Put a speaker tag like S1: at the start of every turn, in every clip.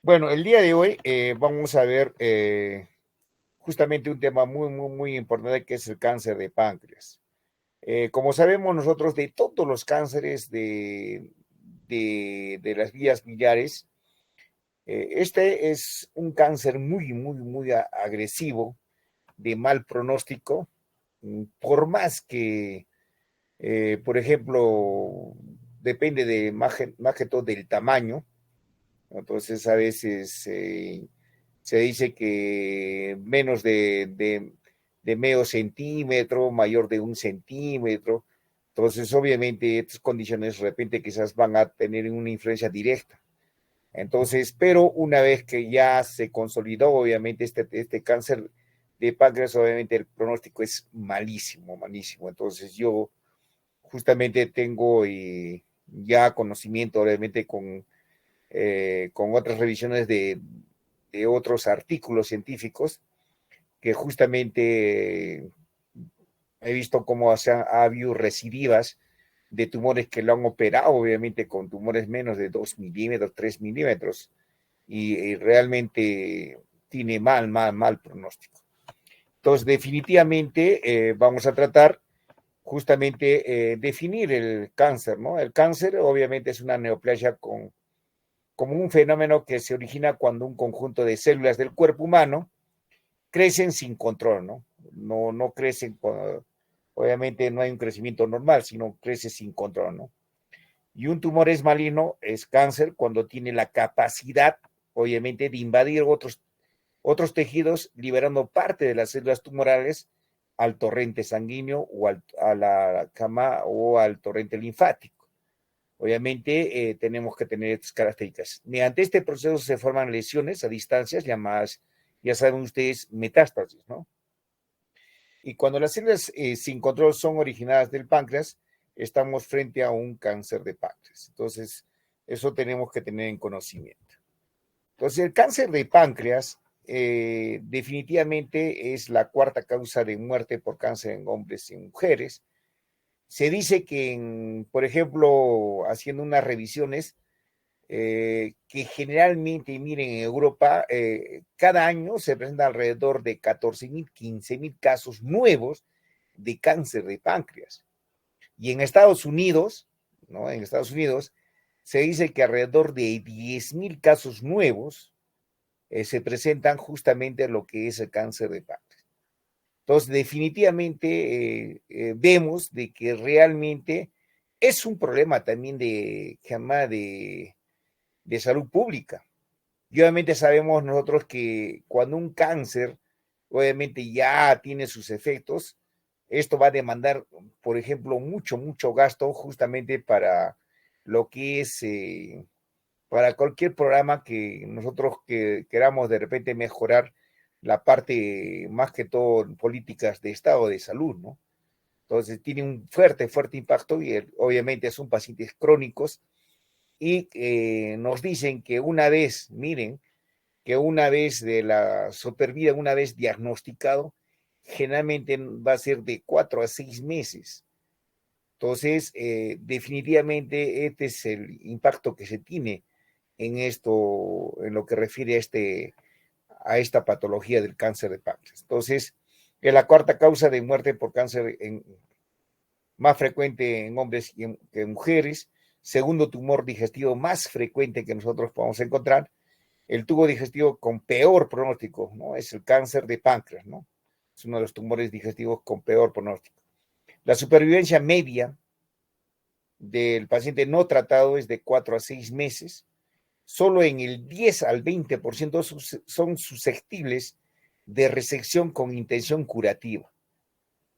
S1: Bueno, el día de hoy vamos a ver justamente un tema muy importante que es el cáncer de páncreas. Como sabemos nosotros de todos los cánceres de las vías biliares, este es un cáncer muy agresivo, de mal pronóstico, por más que, por ejemplo, depende de más que todo del tamaño. Entonces, a veces se dice que menos de medio centímetro, mayor de 1 centímetro. Entonces, obviamente, estas condiciones de repente quizás van a tener una influencia directa. Entonces, pero una vez que ya se consolidó, obviamente, este cáncer de páncreas, obviamente el pronóstico es malísimo. Entonces, yo justamente tengo ya conocimiento, obviamente, con otras revisiones de otros artículos científicos que justamente he visto cómo ha habido recidivas de tumores que lo han operado, obviamente con tumores menos de 2 milímetros, 3 milímetros, y realmente tiene mal pronóstico. Entonces, definitivamente vamos a tratar justamente definir el cáncer, ¿no? El cáncer obviamente es una neoplasia como un fenómeno que se origina cuando un conjunto de células del cuerpo humano crecen sin control, ¿no? No crecen, obviamente no hay un crecimiento normal, sino crece sin control, ¿no? Y un tumor es maligno, es cáncer, cuando tiene la capacidad, obviamente, de invadir otros tejidos, liberando parte de las células tumorales al torrente sanguíneo o a la cama o al torrente linfático. Obviamente tenemos que tener estas características. Mediante este proceso se forman lesiones a distancias llamadas, ya saben ustedes, metástasis, ¿no? Y cuando las células sin control son originadas del páncreas, estamos frente a un cáncer de páncreas. Entonces, eso tenemos que tener en conocimiento. Entonces, el cáncer de páncreas definitivamente es la cuarta causa de muerte por cáncer en hombres y mujeres. Se dice que, por ejemplo, haciendo unas revisiones, que generalmente, miren, en Europa, cada año se presentan alrededor de 14.000, 15.000 casos nuevos de cáncer de páncreas. Y en Estados Unidos, ¿no? En Estados Unidos se dice que alrededor de 10.000 casos nuevos se presentan justamente lo que es el cáncer de páncreas. Entonces, definitivamente vemos de que realmente es un problema también de salud pública. Y obviamente sabemos nosotros que cuando un cáncer obviamente ya tiene sus efectos, esto va a demandar, por ejemplo, mucho gasto justamente para lo que es, para cualquier programa que nosotros queramos de repente mejorar la parte, más que todo, en políticas de estado de salud, ¿no? Entonces tiene un fuerte impacto y obviamente son pacientes crónicos y nos dicen que una vez, miren, que una vez de la supervida, una vez diagnosticado, generalmente va a ser de 4 a 6 meses. Entonces, definitivamente este es el impacto que se tiene en esto, en lo que refiere a esta patología del cáncer de páncreas. Entonces, es la cuarta causa de muerte por cáncer más frecuente en hombres que en mujeres, segundo tumor digestivo más frecuente que nosotros podemos encontrar, el tubo digestivo con peor pronóstico, ¿no? Es el cáncer de páncreas, ¿no? Es uno de los tumores digestivos con peor pronóstico. La supervivencia media del paciente no tratado es de 4 a 6 meses. Solo en el 10 al 20% son susceptibles de resección con intención curativa.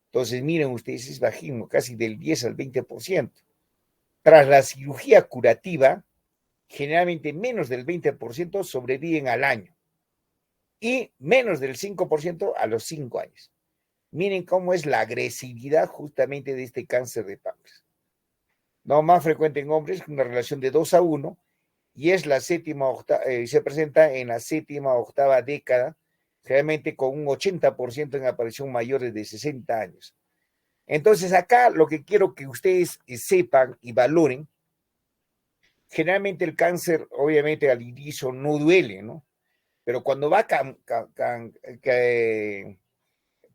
S1: Entonces, miren ustedes, es bajísimo, casi del 10 al 20%. Tras la cirugía curativa, generalmente menos del 20% sobreviven al año y menos del 5% a los 5 años. Miren cómo es la agresividad justamente de este cáncer de páncreas. No más frecuente en hombres, una relación de 2 a 1, y es la se presenta en la séptima o octava década, generalmente con un 80% en aparición mayores de 60 años. Entonces acá lo que quiero que ustedes sepan y valoren generalmente el cáncer, obviamente al inicio no duele, ¿no? Pero cuando va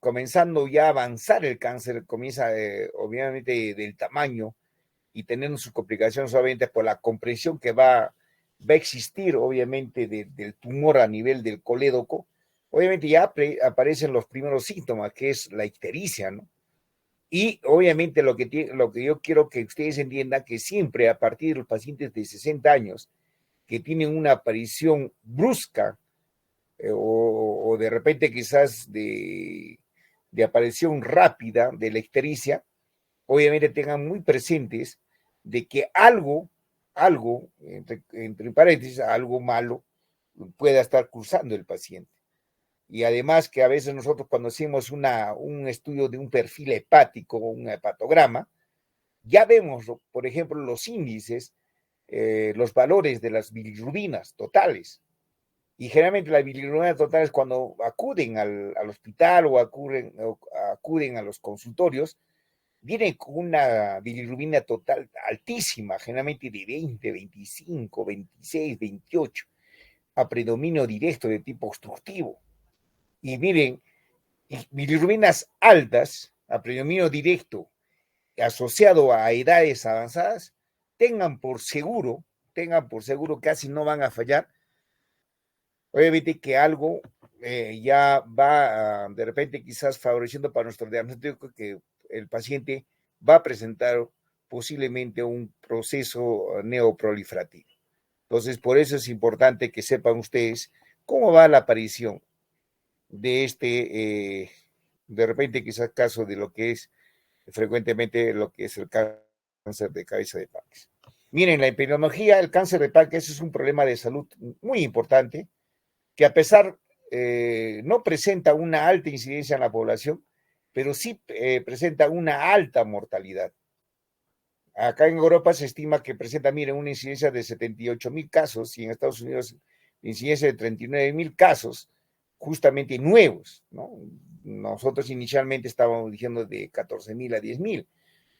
S1: comenzando ya a avanzar el cáncer, comienza obviamente del tamaño y teniendo sus complicaciones obviamente por la compresión que va a existir obviamente del tumor a nivel del colédoco, obviamente ya aparecen los primeros síntomas, que es la ictericia, ¿no? Y obviamente lo que yo quiero que ustedes entiendan que siempre a partir de los pacientes de 60 años que tienen una aparición brusca o de repente quizás de aparición rápida de la ictericia, obviamente tengan muy presentes de que algo, entre paréntesis, algo malo pueda estar cursando el paciente. Y además que a veces nosotros cuando hacemos un estudio de un perfil hepático o un hepatograma, ya vemos, por ejemplo, los índices, los valores de las bilirrubinas totales. Y generalmente las bilirrubinas totales cuando acuden al hospital o acuden a los consultorios, vienen con una bilirrubina total altísima, generalmente de 20, 25, 26, 28, a predominio directo de tipo obstructivo. Y miren, bilirrubinas altas, a predominio directo, asociado a edades avanzadas, tengan por seguro, casi no van a fallar. Obviamente que algo ya va de repente quizás favoreciendo para nuestro diagnóstico que el paciente va a presentar posiblemente un proceso neoproliferativo. Entonces, por eso es importante que sepan ustedes cómo va la aparición de de repente quizás caso de lo que es frecuentemente lo que es el cáncer de cabeza de páncreas. Miren, la epidemiología, el cáncer de páncreas es un problema de salud muy importante que a pesar no presenta una alta incidencia en la población, pero sí presenta una alta mortalidad. Acá en Europa se estima que presenta, miren, una incidencia de 78,000 casos y en Estados Unidos incidencia de 39,000 casos, justamente nuevos, ¿no? Nosotros inicialmente estábamos diciendo de 14,000 a 10,000,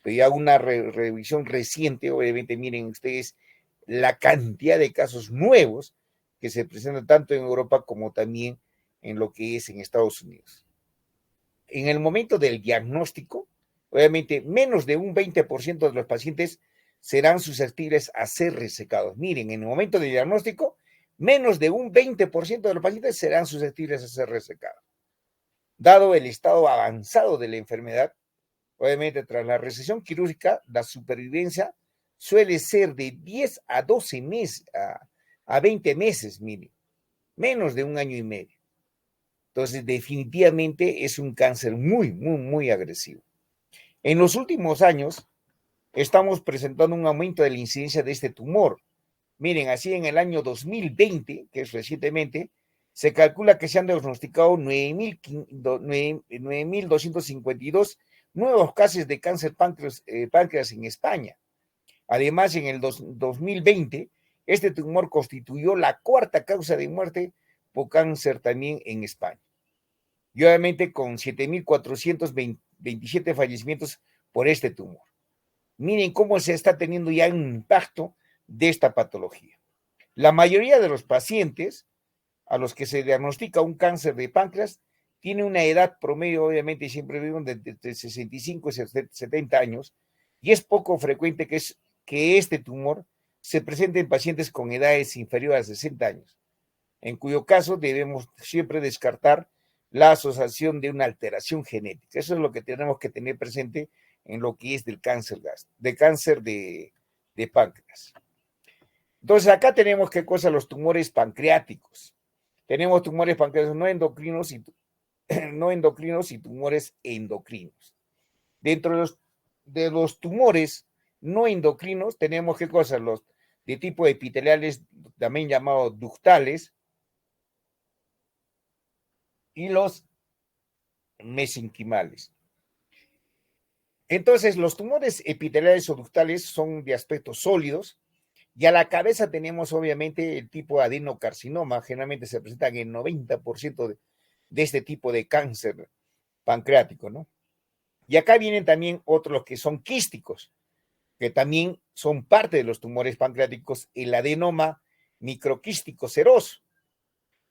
S1: pero ya una revisión reciente, obviamente, miren ustedes la cantidad de casos nuevos que se presentan tanto en Europa como también en lo que es en Estados Unidos. En el momento del diagnóstico, obviamente menos de un 20% de los pacientes serán susceptibles a ser resecados. Miren, en el momento del diagnóstico, menos de un 20% de los pacientes serán susceptibles a ser resecados. Dado el estado avanzado de la enfermedad, obviamente tras la resección quirúrgica, la supervivencia suele ser de 10 a 12 meses, a 20 meses, miren, menos de un año y medio. Entonces, definitivamente es un cáncer muy, muy, muy agresivo. En los últimos años, estamos presentando un aumento de la incidencia de este tumor. Miren, así en el año 2020, que es recientemente, se calcula que se han diagnosticado 9,252 nuevos casos de cáncer páncreas en España. Además, en el 2020, este tumor constituyó la cuarta causa de muerte por cáncer también en España. Y obviamente con 7,427 fallecimientos por este tumor. Miren cómo se está teniendo ya un impacto de esta patología. La mayoría de los pacientes a los que se diagnostica un cáncer de páncreas tiene una edad promedio, obviamente, siempre viven de 65 y 70 años, y es poco frecuente que este tumor se presente en pacientes con edades inferiores a 60 años, en cuyo caso debemos siempre descartar la asociación de una alteración genética. Eso es lo que tenemos que tener presente en lo que es del cáncer de páncreas. Entonces, acá tenemos qué cosa, los tumores pancreáticos. Tenemos tumores pancreáticos no endocrinos y tumores endocrinos. Dentro de los tumores no endocrinos tenemos qué cosas, los de tipo epiteliales, también llamados ductales, y los mesenquimales. Entonces, los tumores epiteliales o ductales son de aspectos sólidos, y a la cabeza tenemos obviamente el tipo de adenocarcinoma, generalmente se presentan en 90% de este tipo de cáncer pancreático, ¿no? Y acá vienen también otros que son quísticos. que también son parte de los tumores pancreáticos, el adenoma microquístico seroso,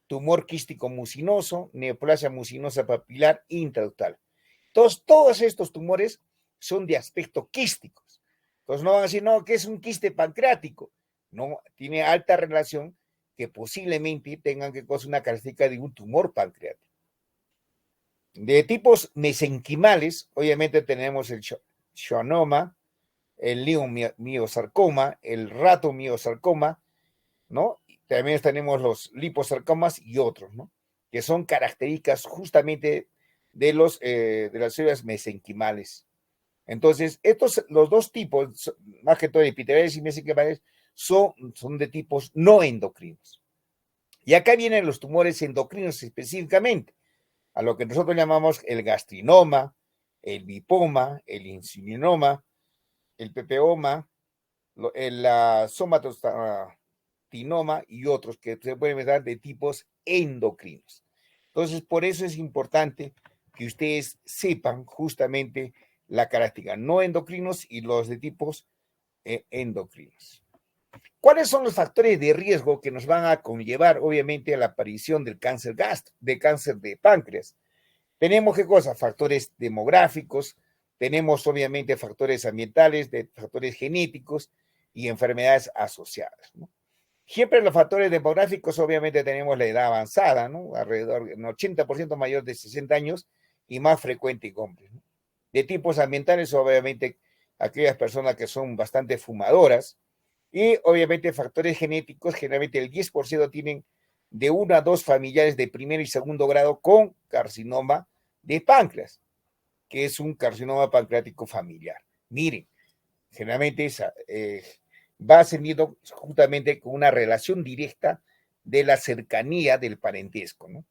S1: tumor quístico mucinoso, neoplasia mucinosa papilar intraductal. Entonces, todos estos tumores son de aspecto quísticos. Entonces, no van a decir, no, que es un quiste pancreático. No, tiene alta relación que posiblemente tengan que cosa una característica de un tumor pancreático. De tipos mesenquimales, obviamente tenemos el schwannoma, el leiomiosarcoma, el ratomiosarcoma, ¿no? También tenemos los liposarcomas y otros, ¿no? Que son características justamente de las células mesenquimales. Entonces, los dos tipos, más que todo epiteliales y mesenquimales, son de tipos no endocrinos. Y acá vienen los tumores endocrinos específicamente, a lo que nosotros llamamos el gastrinoma, el lipoma, el insulinoma, el pepeoma, el somatostatinoma y otros que se pueden dar de tipos endocrinos. Entonces, por eso es importante que ustedes sepan justamente la característica no endocrinos y los de tipos endocrinos. ¿Cuáles son los factores de riesgo que nos van a conllevar, obviamente, a la aparición del cáncer de cáncer de páncreas? Tenemos, ¿qué cosa? Factores demográficos, tenemos, obviamente, factores ambientales, factores genéticos y enfermedades asociadas, ¿no? Siempre los factores demográficos, obviamente, tenemos la edad avanzada, ¿no? Alrededor de un 80% mayor de 60 años y más frecuente en hombres, ¿no? De tipos ambientales, obviamente, aquellas personas que son bastante fumadoras, y obviamente factores genéticos, generalmente el 10% tienen de 1 a 2 familiares de primer y segundo grado con carcinoma de páncreas, que es un carcinoma pancreático familiar. Miren, generalmente va ascendiendo justamente con una relación directa de la cercanía del parentesco, ¿no?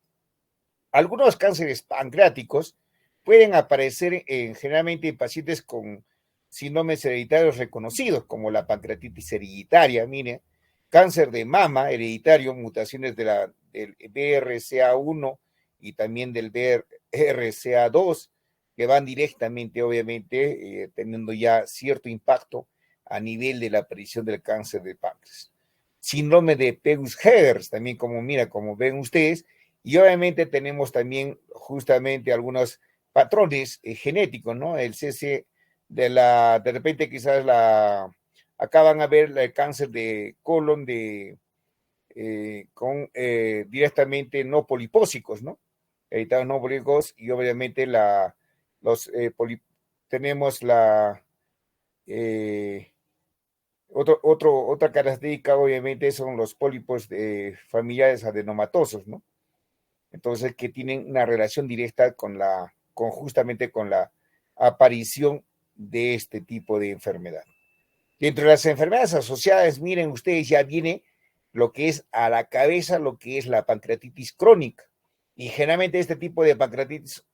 S1: Algunos cánceres pancreáticos pueden aparecer generalmente en pacientes con síndromes hereditarios reconocidos, como la pancreatitis hereditaria, mire, cáncer de mama hereditario, mutaciones del BRCA1 y también del BRCA2, que van directamente, obviamente, teniendo ya cierto impacto a nivel de la aparición del cáncer de páncreas. Síndrome de Peutz-Jeghers, también como ven ustedes, y obviamente tenemos también justamente algunos patrones genéticos, ¿no? El CC de repente quizás acá van a ver el cáncer de colon con directamente no polipósicos, ¿no? Hereditarios no polipósicos y obviamente tenemos otra característica obviamente son los pólipos familiares adenomatosos, ¿no? Entonces que tienen una relación directa justamente con la aparición de este tipo de enfermedad. Dentro de las enfermedades asociadas, miren ustedes, ya viene lo que es a la cabeza, lo que es la pancreatitis crónica. Y generalmente este tipo de pancreatitis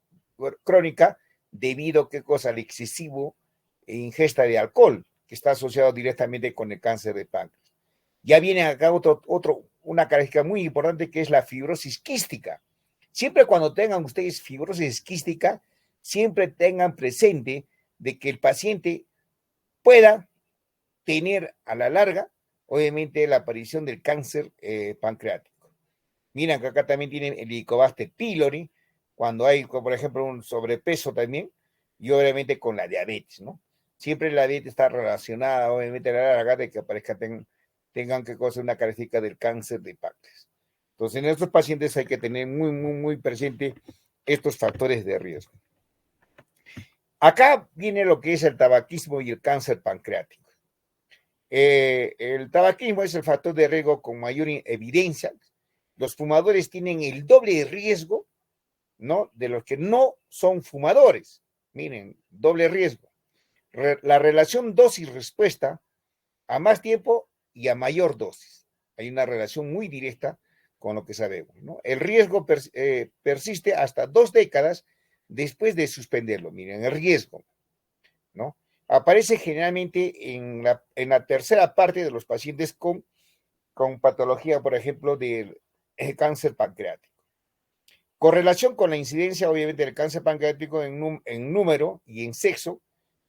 S1: crónica, debido a qué cosa, al excesivo ingesta de alcohol, que está asociado directamente con el cáncer de páncreas. Ya viene acá una característica muy importante que es la fibrosis quística. Siempre cuando tengan ustedes fibrosis quística, siempre tengan presente de que el paciente pueda tener a la larga, obviamente, la aparición del cáncer pancreático. Miren que acá también tienen el Helicobacter pylori, cuando hay, por ejemplo, un sobrepeso también, y obviamente con la diabetes, ¿no? Siempre la diabetes está relacionada, obviamente, a la larga de que tengan que cosa una característica del cáncer de páncreas. Entonces, en estos pacientes hay que tener muy, muy, muy presente estos factores de riesgo. Acá viene lo que es el tabaquismo y el cáncer pancreático. El tabaquismo es el factor de riesgo con mayor evidencia. Los fumadores tienen el doble de riesgo, ¿no? De los que no son fumadores. Miren, doble riesgo. La relación dosis-respuesta a más tiempo y a mayor dosis. Hay una relación muy directa con lo que sabemos, ¿no? El riesgo persiste hasta 2 décadas después de suspenderlo. Miren, el riesgo, ¿no? Aparece generalmente en la tercera parte de los pacientes con patología, por ejemplo, del cáncer pancreático. Correlación con la incidencia, obviamente, del cáncer pancreático en número y en sexo,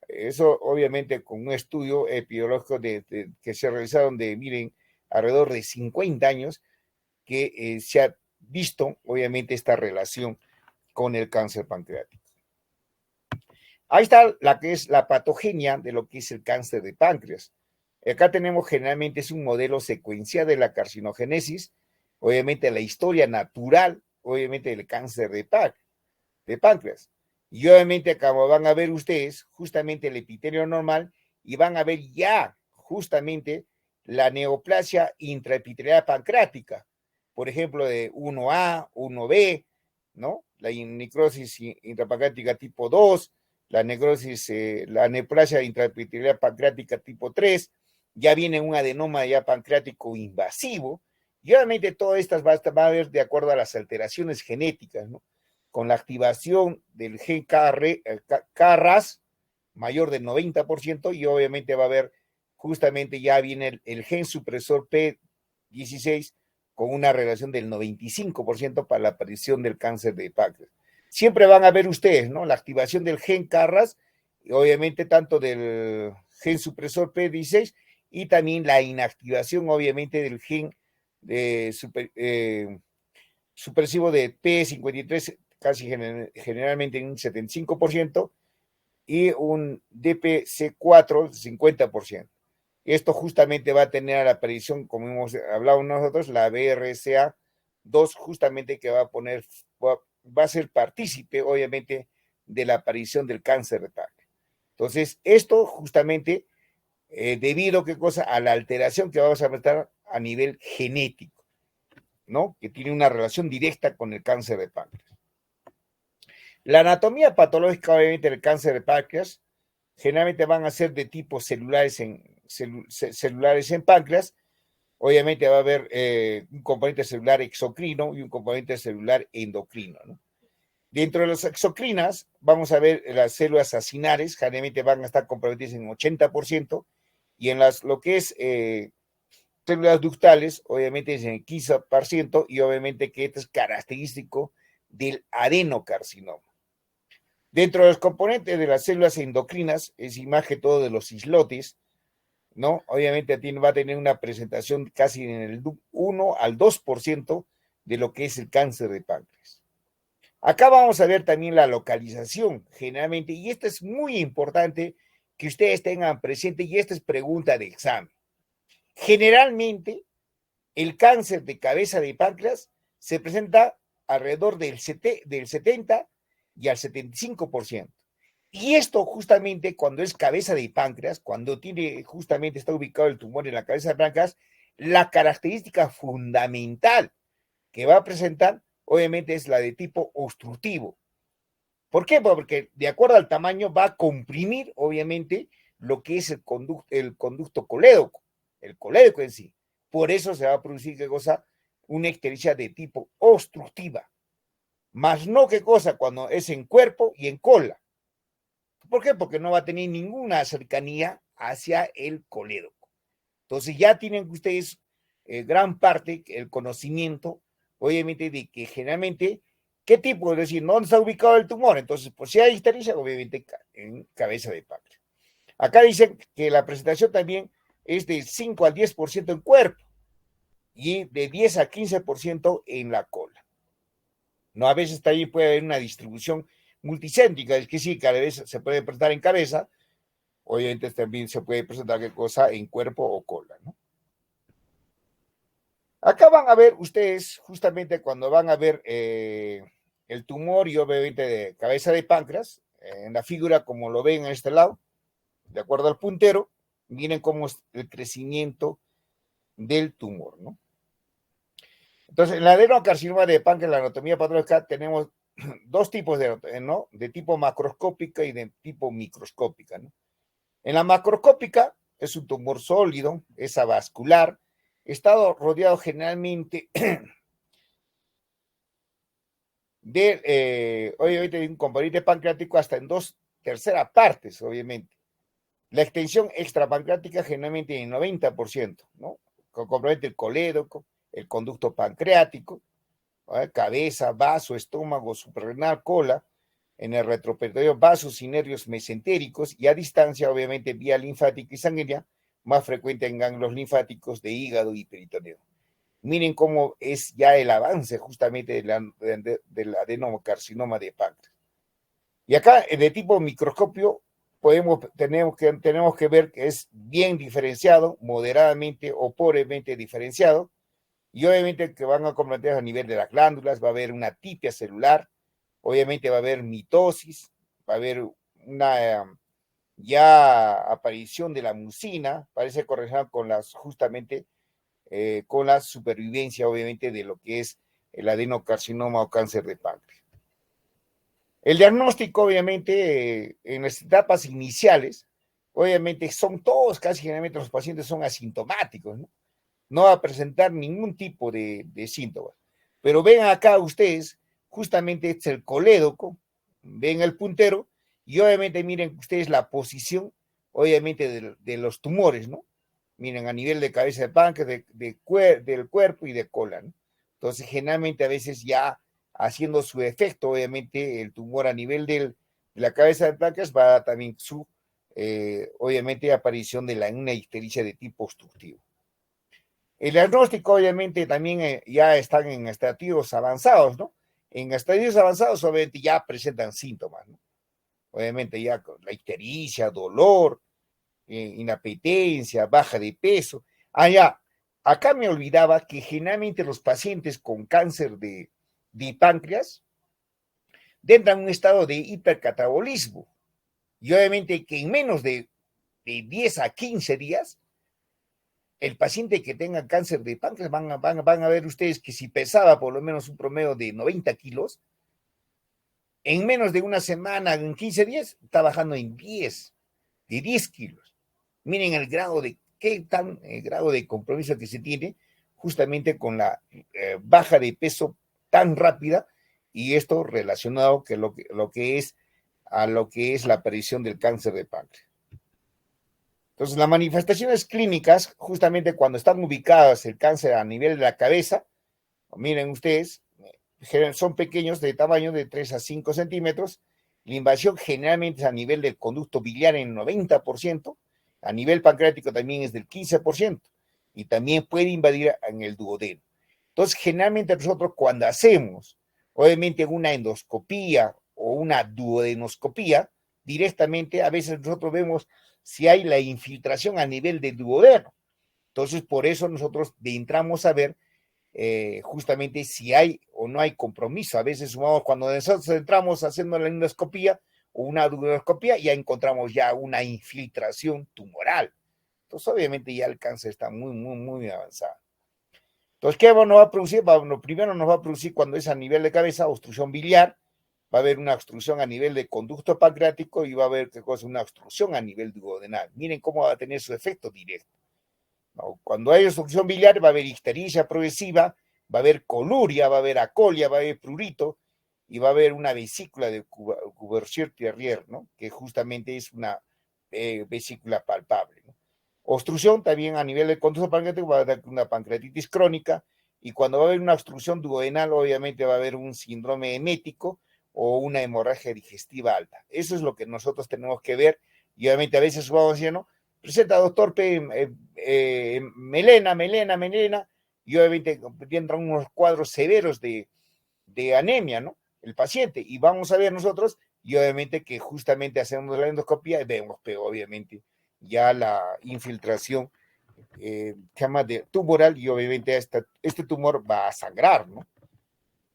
S1: eso obviamente con un estudio epidemiológico que se realizaron miren, alrededor de 50 años, que se ha visto obviamente esta relación con el cáncer pancreático. Ahí está la que es la patogenia de lo que es el cáncer de páncreas. Acá tenemos generalmente es un modelo secuencial de la carcinogénesis, obviamente la historia natural, obviamente del cáncer de páncreas. Y obviamente acá van a ver ustedes justamente el epitelio normal y van a ver ya justamente la neoplasia intraepitelial pancreática, por ejemplo, de 1A, 1B, ¿no? La necrosis intrapancreática tipo 2, la necrosis, la neoplasia intraepitelial pancreática tipo 3, ya viene un adenoma ya pancreático invasivo, y obviamente todas estas va a ver de acuerdo a las alteraciones genéticas, ¿no? Con la activación del gen KRAS mayor del 90%, y obviamente va a haber justamente ya viene el gen supresor P16 con una relación del 95% para la aparición del cáncer de páncreas. Siempre van a ver ustedes, ¿no? La activación del gen KRAS, y obviamente tanto del gen supresor P16 y también la inactivación, obviamente, del gen supresivo de P53, casi generalmente en un 75%, y un DPC4, 50%. Esto justamente va a tener la aparición, como hemos hablado nosotros, la BRCA2, justamente que va a ser partícipe, obviamente, de la aparición del cáncer de páncreas. Entonces, esto justamente debido ¿qué cosa? A la alteración que vamos a meter a nivel genético, ¿no? Que tiene una relación directa con el cáncer de páncreas. La anatomía patológica, obviamente, del cáncer de páncreas, generalmente van a ser de tipo celulares en páncreas. Obviamente va a haber un componente celular exocrino y un componente celular endocrino, ¿no? Dentro de las exocrinas, vamos a ver las células acinares, generalmente van a estar comprometidas en 80%, y en lo que es células ductales, obviamente es en el 15%, y obviamente que esto es característico del adenocarcinoma. Dentro de los componentes de las células endocrinas, es más que todo de los islotes, ¿no? Obviamente va a tener una presentación casi en el 1 al 2% de lo que es el cáncer de páncreas. Acá vamos a ver también la localización, generalmente, y esto es muy importante que ustedes tengan presente, y esta es pregunta de examen. Generalmente, el cáncer de cabeza de páncreas se presenta alrededor del 70 y al 75%. Y esto justamente cuando es cabeza de páncreas, cuando justamente está ubicado el tumor en la cabeza de páncreas, la característica fundamental que va a presentar, obviamente, es la de tipo obstructivo. ¿Por qué? Porque de acuerdo al tamaño va a comprimir, obviamente, lo que es el conducto colédoco, el colédoco en sí. Por eso se va a producir, ¿qué cosa? Una ictericia de tipo obstructiva. Más no, ¿qué cosa? Cuando es en cuerpo y en cola. ¿Por qué? Porque no va a tener ninguna cercanía hacia el colédoco. Entonces ya tienen ustedes gran parte, el conocimiento, obviamente, de que generalmente, ¿qué tipo? Es decir, ¿dónde está ubicado el tumor? Entonces, pues si hay ictericia, obviamente en cabeza de páncreas. Acá dicen que la presentación también es de 5 al 10% en cuerpo y de 10 a 15% en la cola. No, a veces también puede haber una distribución multicéntrica, es que sí, cada vez se puede presentar en cabeza, obviamente también se puede presentar qué cosa en cuerpo o cola, ¿no? Acá van a ver ustedes, justamente cuando van a ver el tumor y obviamente de cabeza de páncreas, en la figura como lo ven en este lado, de acuerdo al puntero, miren cómo es el crecimiento del tumor, ¿no? Entonces, en la adenocarcinoma de páncreas, la anatomía patológica, tenemos dos tipos ¿no? De tipo macroscópica y de tipo microscópica, ¿no? En la macroscópica es un tumor sólido, es avascular, está rodeado generalmente obviamente, de un componente pancreático hasta en 2/3 partes, obviamente. La extensión extrapancreática generalmente en el 90%, ¿no? Compromete el colédoco, el conducto pancreático, ¿vale? Cabeza, vaso, estómago, suprarrenal, cola, en el retroperitoneum, vasos y nervios mesentéricos, y a distancia, obviamente, vía linfática y sanguínea, más frecuente en ganglios linfáticos de hígado y peritoneo. Miren cómo es ya el avance justamente del adenocarcinoma de páncreas. Y acá, de tipo microscopio, tenemos que ver que es bien diferenciado, moderadamente o pobremente diferenciado, y obviamente que van a comprometer a nivel de las glándulas, va a haber una atipia celular, obviamente va a haber mitosis, va a haber una ya aparición de la mucina, parece correlacionado con justamente con la supervivencia, obviamente, de lo que es el adenocarcinoma o cáncer de páncreas. El diagnóstico, obviamente, en las etapas iniciales, obviamente son todos, casi generalmente los pacientes son asintomáticos, ¿no? No va a presentar ningún tipo de síntomas. Pero ven acá ustedes, justamente este es el colédoco, ven el puntero, y obviamente miren ustedes la posición, obviamente, de los tumores, ¿no? Miren, a nivel de cabeza de páncreas, del cuerpo y de cola, ¿no? Entonces, generalmente a veces ya haciendo su efecto, obviamente, el tumor a nivel de la cabeza de páncreas va a dar también obviamente, aparición de una ictericia de tipo obstructivo. El diagnóstico, obviamente, también ya están en estadios avanzados, ¿no? En estadios avanzados, obviamente, ya presentan síntomas, ¿no? Obviamente, ya con la ictericia, dolor, inapetencia, baja de peso. Ya, acá me olvidaba que generalmente los pacientes con cáncer de páncreas entran en un estado de hipercatabolismo. Y obviamente que en menos de 10 a 15 días, el paciente que tenga cáncer de páncreas van a ver ustedes que si pesaba por lo menos un promedio de 90 kilos, en menos de una semana, en 15 días, está bajando en 10, de 10 kilos. Miren el grado de, el grado de compromiso que se tiene justamente con la baja de peso tan rápida, y esto relacionado que lo que es a lo que es la aparición del cáncer de páncreas. Entonces, las manifestaciones clínicas, justamente cuando están ubicadas el cáncer a nivel de la cabeza, miren ustedes, son pequeños de tamaño de 3 a 5 centímetros. La invasión generalmente es a nivel del conducto biliar en el 90%, a nivel pancreático también es del 15%, y también puede invadir en el duodeno. Entonces, generalmente nosotros cuando hacemos, obviamente, una endoscopía o una duodenoscopía, directamente a veces nosotros vemos si hay la infiltración a nivel del duodeno. Entonces, por eso nosotros entramos a ver justamente si hay o no hay compromiso. A veces cuando nosotros entramos haciendo la endoscopía o una duodenoscopía, ya encontramos ya una infiltración tumoral. Entonces, obviamente, ya el cáncer está muy, muy, muy avanzado. Entonces, ¿qué nos va a producir? Bueno, primero nos va a producir cuando es a nivel de cabeza, obstrucción biliar, va a haber una obstrucción a nivel de conducto pancreático y va a haber una obstrucción a nivel duodenal. Miren cómo va a tener su efecto directo. ¿No? Cuando hay obstrucción biliar va a haber ictericia progresiva, va a haber coluria, va a haber acolia, va a haber prurito y va a haber una vesícula de Cubertier-Terrier, ¿no? Que justamente es una vesícula palpable, ¿no? Obstrucción también a nivel del conducto pancreático va a haber una pancreatitis crónica, y cuando va a haber una obstrucción duodenal obviamente va a haber un síndrome emético o una hemorragia digestiva alta. Eso es lo que nosotros tenemos que ver, y obviamente a veces vamos diciendo, presenta doctor melena, y obviamente entran unos cuadros severos de anemia, ¿no? El paciente, y vamos a ver nosotros, y obviamente que justamente hacemos la endoscopía y vemos, pero obviamente ya la infiltración llama de tumoral, y obviamente este tumor va a sangrar, ¿no?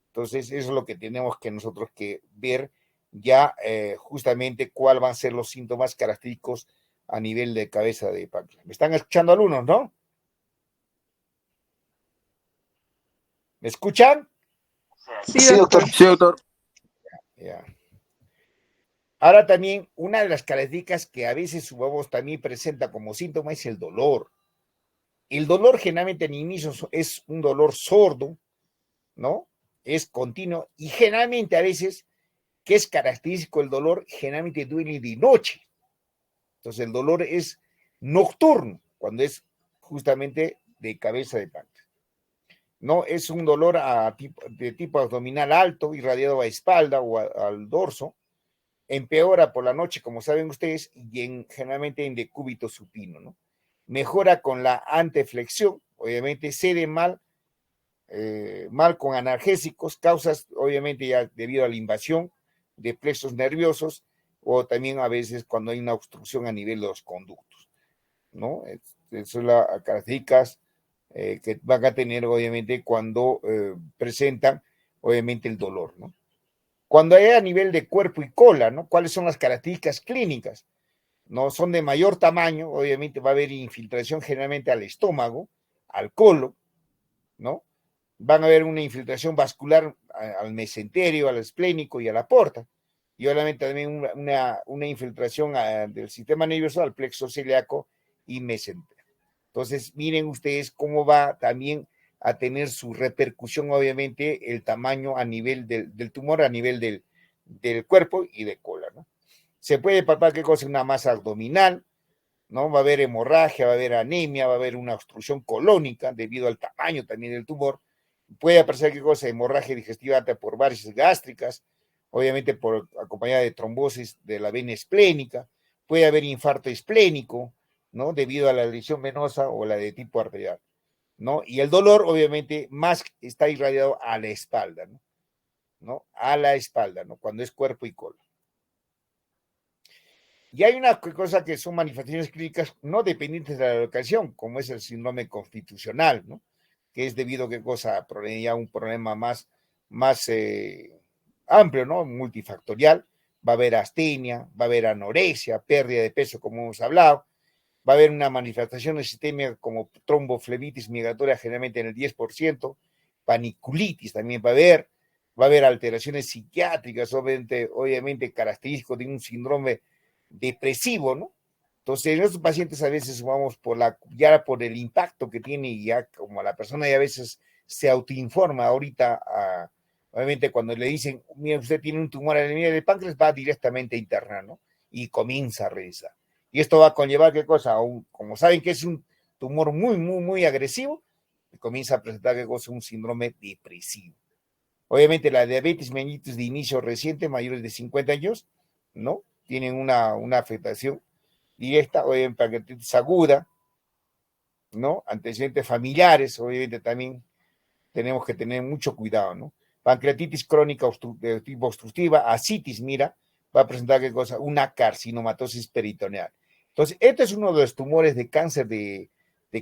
S1: Entonces, eso es lo que tenemos que nosotros que ver ya justamente cuáles van a ser los síntomas característicos a nivel de cabeza de páncreas. ¿Me están escuchando algunos, no? ¿Me escuchan?
S2: Sí, doctor.
S3: Sí, doctor.
S1: Ya. Ahora también, una de las características que a veces su voz también presenta como síntoma es el dolor. El dolor generalmente en inicio es un dolor sordo, ¿no? Es continuo, y generalmente a veces, que es característico el dolor, generalmente duele de noche. Entonces el dolor es nocturno, cuando es justamente de cabeza de páncreas. No es un dolor de tipo abdominal alto, irradiado a espalda o al dorso, empeora por la noche, como saben ustedes, y generalmente en decúbito supino, ¿no? Mejora con la anteflexión, obviamente cede mal con analgésicos, causas obviamente ya debido a la invasión de plexos nerviosos o también a veces cuando hay una obstrucción a nivel de los conductos, ¿no? Esas son las características que van a tener obviamente cuando presentan obviamente el dolor, ¿no? Cuando hay a nivel de cuerpo y cola, ¿no? ¿Cuáles son las características clínicas? No son de mayor tamaño, obviamente va a haber infiltración generalmente al estómago, al colon, ¿no? Van a haber una infiltración vascular al mesenterio, al esplénico y a la porta. Y obviamente también una infiltración del sistema nervioso al plexo celíaco y mesentero. Entonces, miren ustedes cómo va también a tener su repercusión, obviamente, el tamaño a nivel del tumor, a nivel del cuerpo y de cola, ¿no? Se puede palpar qué cosa, una masa abdominal, ¿no? Va a haber hemorragia, va a haber anemia, va a haber una obstrucción colónica debido al tamaño también del tumor. Puede aparecer qué cosa, hemorragia digestiva alta por varices gástricas, obviamente acompañada de trombosis de la vena esplénica. Puede haber infarto esplénico, ¿no? Debido a la lesión venosa o la de tipo arterial, ¿no? Y el dolor, obviamente, más está irradiado a la espalda, ¿no? ¿No? A la espalda, ¿no? Cuando es cuerpo y cola. Y hay una cosa que son manifestaciones clínicas no dependientes de la locación, como es el síndrome constitucional, ¿no? Que es debido a qué cosa, ya un problema más amplio, ¿no? Multifactorial. Va a haber astenia, va a haber anorexia, pérdida de peso, como hemos hablado. Va a haber una manifestación sistémica como tromboflebitis migratoria, generalmente en el 10%, paniculitis también va a haber alteraciones psiquiátricas, obviamente característicos de un síndrome depresivo, ¿no? Entonces, en estos pacientes a veces vamos ya por el impacto que tiene y ya como la persona ya a veces se autoinforma ahorita, obviamente cuando le dicen, mira, usted tiene un tumor en el páncreas, va directamente a internar, ¿no? Y comienza a revisar. Y esto va a conllevar, ¿qué cosa? Como saben que es un tumor muy, muy, muy agresivo, comienza a presentar, ¿qué cosa? Un síndrome depresivo. Obviamente la diabetes mellitus de inicio reciente, mayores de 50 años, ¿no? Tienen una afectación directa, obviamente pancreatitis aguda, ¿no? Antecedentes familiares, obviamente también tenemos que tener mucho cuidado, ¿no? Pancreatitis crónica de tipo obstructiva, ascitis, mira, va a presentar qué cosa, una carcinomatosis peritoneal. Entonces, este es uno de los tumores de cáncer de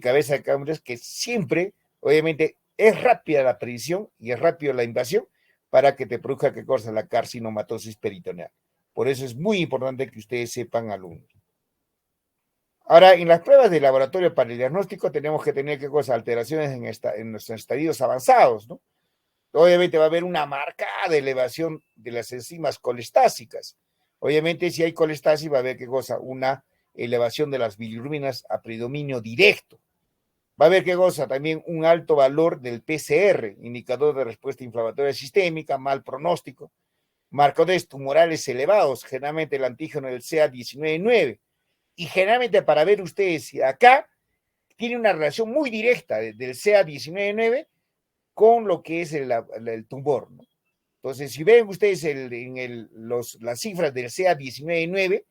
S1: cabeza de cámaras que siempre, obviamente, es rápida la predicción y es rápida la invasión para que te produzca qué cosa, la carcinomatosis peritoneal. Por eso es muy importante que ustedes sepan, alumnos. Ahora, en las pruebas de laboratorio para el diagnóstico tenemos que tener qué cosa, alteraciones en los estadios avanzados, ¿no? Obviamente va a haber una marcada elevación de las enzimas colestásicas. Obviamente, si hay colestasis, va a haber qué cosa, una elevación de las bilirrubinas a predominio directo. Va a haber qué cosa, también un alto valor del PCR, indicador de respuesta inflamatoria sistémica, mal pronóstico, marcadores tumorales elevados, generalmente el antígeno del CA19-9. Y generalmente para ver ustedes si acá tiene una relación muy directa del CA19-9 con lo que es el tumor, ¿no? Entonces, si ven ustedes las cifras del CA19-9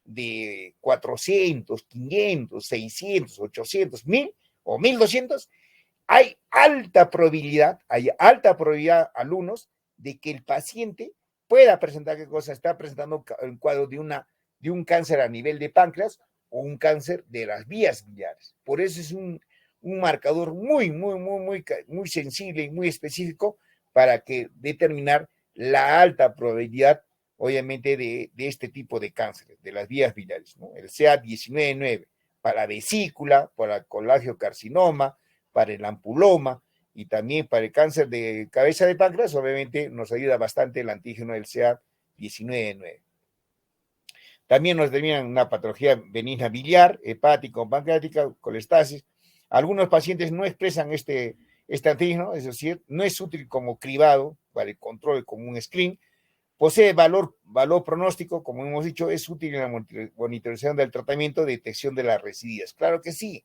S1: de 400, 500, 600, 800, 1000 o 1200, hay alta probabilidad, alumnos, de que el paciente pueda presentar qué cosa, está presentando un cuadro de un cáncer a nivel de páncreas o un cáncer de las vías biliares. Por eso es un marcador muy, muy, muy, muy, muy sensible y muy específico para que determinar la alta probabilidad, obviamente, de este tipo de cáncer, de las vías biliares, ¿no? El CA19-9 para la vesícula, para el colagiocarcinoma, para el ampuloma y también para el cáncer de cabeza de páncreas, obviamente nos ayuda bastante el antígeno del CA19-9. También nos determinan una patología benigna biliar, hepática o pancreática, colestasis. Algunos pacientes no expresan este antígeno, es decir, no es útil como cribado para el control, como un screen. Posee valor pronóstico, como hemos dicho, es útil en la monitorización del tratamiento, detección de las residuas. Claro que sí.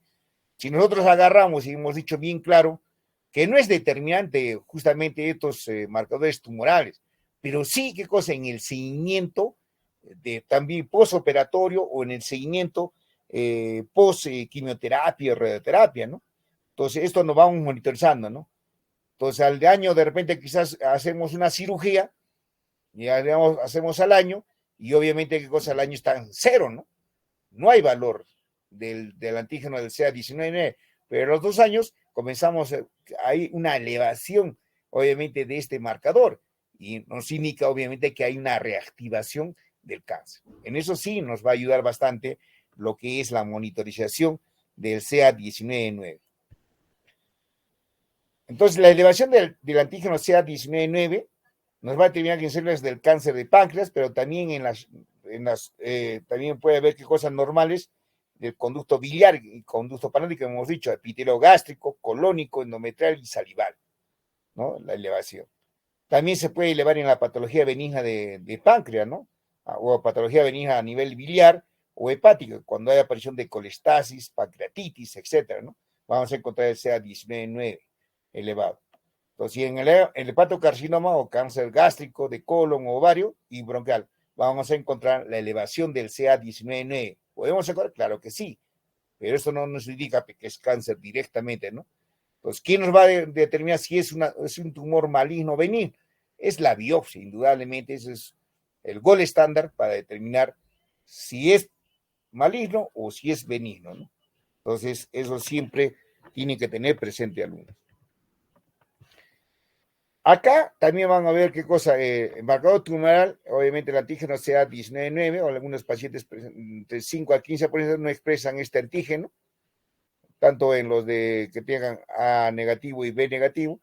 S1: Si nosotros agarramos y hemos dicho bien claro que no es determinante justamente estos marcadores tumorales, pero sí, qué cosa, en el seguimiento, también postoperatorio o en el seguimiento post quimioterapia, radioterapia, ¿no? Entonces, esto nos vamos monitorizando, ¿no? Entonces, al año, de repente, quizás hacemos una cirugía, ya digamos, hacemos al año, y obviamente, ¿qué cosa? Al año está en cero, ¿no? No hay valor del antígeno del CA19, pero a los 2 años comenzamos, hay una elevación, obviamente, de este marcador, y nos indica, obviamente, que hay una reactivación del cáncer. En eso sí nos va a ayudar bastante lo que es la monitorización del CA19-9. Entonces, la elevación del antígeno CA19-9 nos va a determinar en células del cáncer de páncreas, pero también también puede haber cosas normales del conducto biliar y conducto parótico, como hemos dicho, epitelio gástrico, colónico, endometrial y salival, ¿no? La elevación. También se puede elevar en la patología benigna de páncreas, ¿no? O patología benigna a nivel biliar o hepática, cuando hay aparición de colestasis, pancreatitis, etcétera, ¿no? Vamos a encontrar el CA19-9 elevado. Entonces, si en el hepatocarcinoma o cáncer gástrico de colon o ovario y bronquial, vamos a encontrar la elevación del CA19-9. ¿Podemos encontrar? Claro que sí, pero esto no nos indica que es cáncer directamente, ¿no? Entonces, ¿quién nos va a determinar si es un tumor maligno o benigno? Es la biopsia, indudablemente, ese es el gol estándar para determinar si es maligno o si es benigno, ¿no? Entonces, eso siempre tiene que tener presente alumnos. Acá también van a ver qué cosa, marcador tumoral, obviamente el antígeno CA19-9, o algunos pacientes entre 5 a 15% no expresan este antígeno, tanto en los que tengan A negativo y B negativo.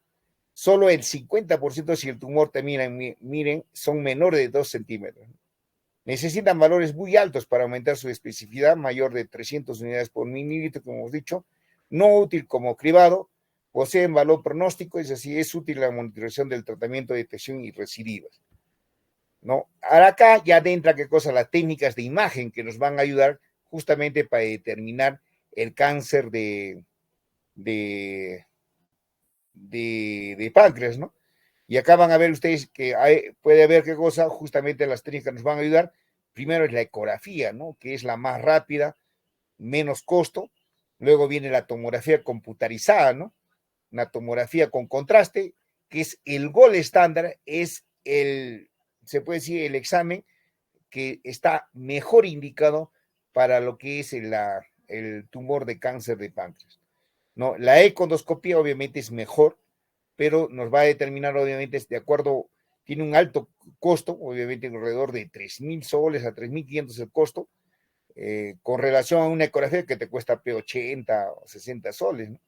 S1: Solo el 50% si el tumor termina, miren, son menores de 2 centímetros. Necesitan valores muy altos para aumentar su especificidad, mayor de 300 unidades por mililitro, como hemos dicho, no útil como cribado, poseen valor pronóstico, es decir, es útil la monitorización del tratamiento, detección y recidivas, ¿no? Ahora acá ya entra qué cosa, las técnicas de imagen que nos van a ayudar justamente para determinar el cáncer de páncreas, ¿no? Y acá van a ver ustedes que puede haber qué cosa, justamente las técnicas nos van a ayudar. Primero es la ecografía, ¿no? Que es la más rápida, menos costo. Luego viene la tomografía computarizada, ¿no? Una tomografía con contraste, que es el gol estándar, es se puede decir, el examen que está mejor indicado para lo que es el tumor de cáncer de páncreas, ¿no? La econdoscopía obviamente es mejor, pero nos va a determinar, obviamente, de acuerdo, tiene un alto costo, obviamente alrededor de 3,000 soles a 3,500 el costo, con relación a una ecografía que te cuesta 80 o 60 soles, ¿no?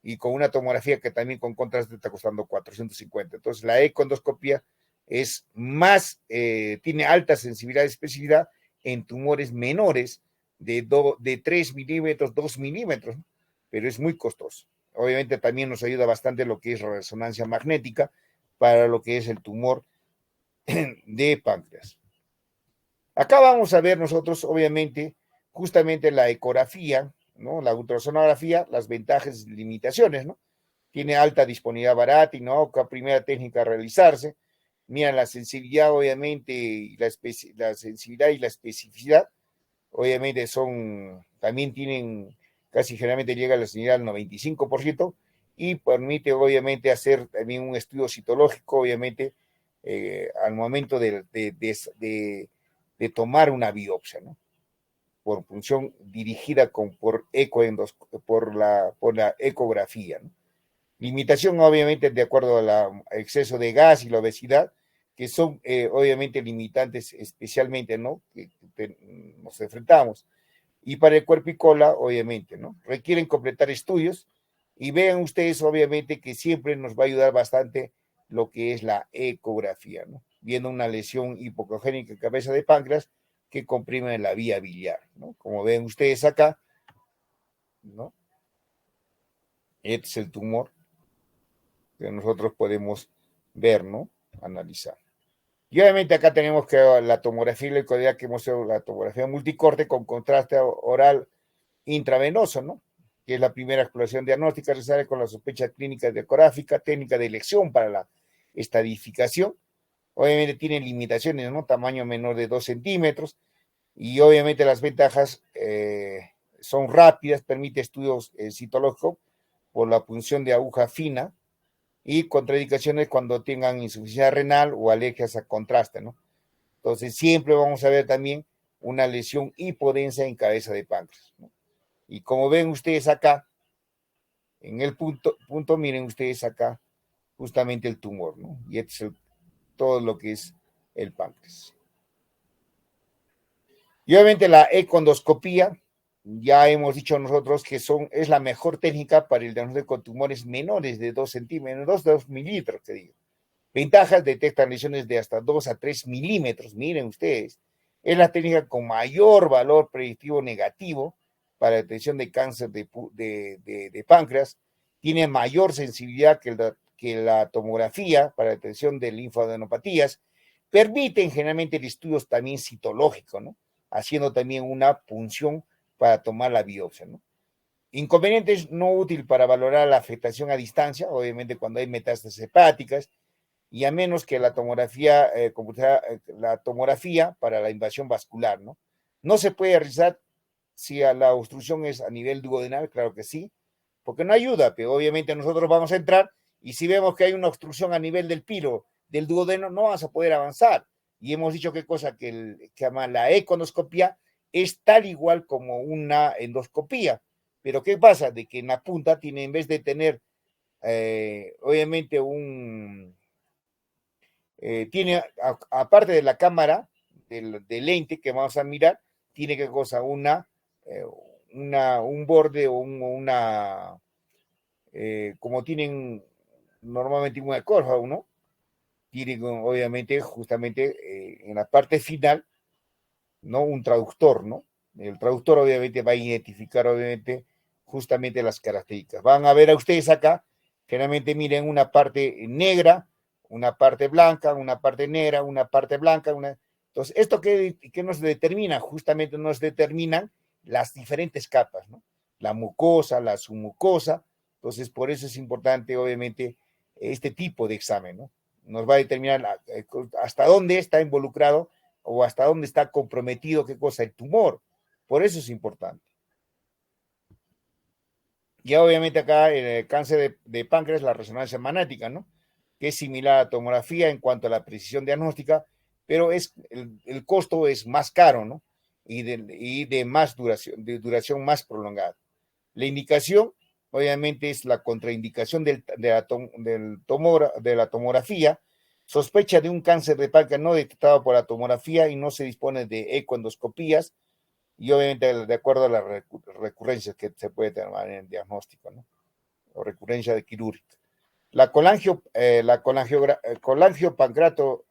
S1: Y con una tomografía que también con contraste está costando 450. Entonces, la econdoscopía es más, tiene alta sensibilidad y especificidad en tumores menores de 3 milímetros, 2 milímetros, ¿no? Pero es muy costoso. Obviamente también nos ayuda bastante lo que es resonancia magnética para lo que es el tumor de páncreas. Acá vamos a ver nosotros, obviamente, justamente la ecografía, ¿no? La ultrasonografía, las ventajas y limitaciones, ¿no? Tiene alta disponibilidad barata y no, primera técnica a realizarse. Mira, la sensibilidad, obviamente, y la sensibilidad y la especificidad, obviamente también tienen, casi generalmente llega a la sensibilidad al 95% y permite, obviamente, hacer también un estudio citológico, obviamente, al momento de tomar una biopsia, ¿no? Por función dirigida por la ecografía, ¿no? Limitación, obviamente, de acuerdo al exceso de gas y la obesidad, que son obviamente limitantes especialmente, ¿no? Que nos enfrentamos. Y para el cuerpo y cola, obviamente, ¿no? Requieren completar estudios y vean ustedes, obviamente, que siempre nos va a ayudar bastante lo que es la ecografía, ¿no? Viendo una lesión hipocogénica en cabeza de páncreas que comprime la vía biliar, ¿no? Como ven ustedes acá, ¿no? Este es el tumor que nosotros podemos ver, ¿no? Analizar. Y obviamente acá tenemos que la tomografía y la que hemos hecho la tomografía multicorte con contraste oral intravenoso, ¿no? Que es la primera exploración diagnóstica, se sale con la sospecha clínica ecográfica, técnica de elección para la estadificación, obviamente tiene limitaciones, ¿no? Tamaño menor de 2 centímetros, y obviamente las ventajas son rápidas, permite estudios citológicos por la punción de aguja fina, y contraindicaciones cuando tengan insuficiencia renal o alergias a contraste, ¿no? Entonces siempre vamos a ver también una lesión hipodensa en cabeza de páncreas, ¿no? Y como ven ustedes acá, en el punto, miren ustedes acá justamente el tumor, ¿no? Y este es todo lo que es el páncreas. Y obviamente la econdoscopía, ya hemos dicho nosotros que es la mejor técnica para el diagnóstico de tumores menores de 2 centímetros, 2 milímetros, que digo. Ventajas: detectan lesiones de hasta 2 a 3 milímetros, miren ustedes. Es la técnica con mayor valor predictivo negativo para la detección de cáncer de páncreas. Tiene mayor sensibilidad que la tomografía para la detección de linfadenopatías. Permiten generalmente el estudio también citológico, ¿no? Haciendo también una punción para tomar la biopsia, ¿no? Inconvenientes: no útil para valorar la afectación a distancia, obviamente cuando hay metástasis hepáticas, y a menos que la tomografía, la tomografía para la invasión vascular, ¿no? No se puede realizar si la obstrucción es a nivel duodenal, claro que sí, porque no ayuda, pero obviamente nosotros vamos a entrar y si vemos que hay una obstrucción a nivel del pilo, del duodeno, no vas a poder avanzar. Y hemos dicho qué cosa, que la econdoscopía es tal igual como una endoscopía. Pero ¿qué pasa? De que en la punta tiene, en vez de tener, obviamente, tiene, aparte de la cámara, del lente que vamos a mirar, tiene qué cosa, un borde o como tienen normalmente una corva, ¿no? Tienen obviamente justamente en la parte final, ¿no? Un traductor, ¿no? El traductor obviamente va a identificar obviamente justamente las características. Van a ver a ustedes acá, generalmente miren una parte negra, una parte blanca, una parte negra, una parte blanca, Entonces, ¿esto qué nos determina? Justamente nos determinan las diferentes capas, ¿no? La mucosa, la submucosa. Entonces, por eso es importante, obviamente, este tipo de examen, ¿no? Nos va a determinar hasta dónde está involucrado o hasta dónde está comprometido, qué cosa, el tumor. Por eso es importante. Ya obviamente acá el cáncer de páncreas, la resonancia magnética, ¿no? Que es similar a la tomografía en cuanto a la precisión diagnóstica, pero el costo es más caro, ¿no? Y de más duración más prolongada. La indicación, obviamente, es la contraindicación de la tomografía. Sospecha de un cáncer de páncreas no detectado por la tomografía y no se dispone de ecoendoscopías, y obviamente de acuerdo a las recurrencias que se puede tener en el diagnóstico, ¿no? O recurrencia de quirúrgica. La colangiopancreato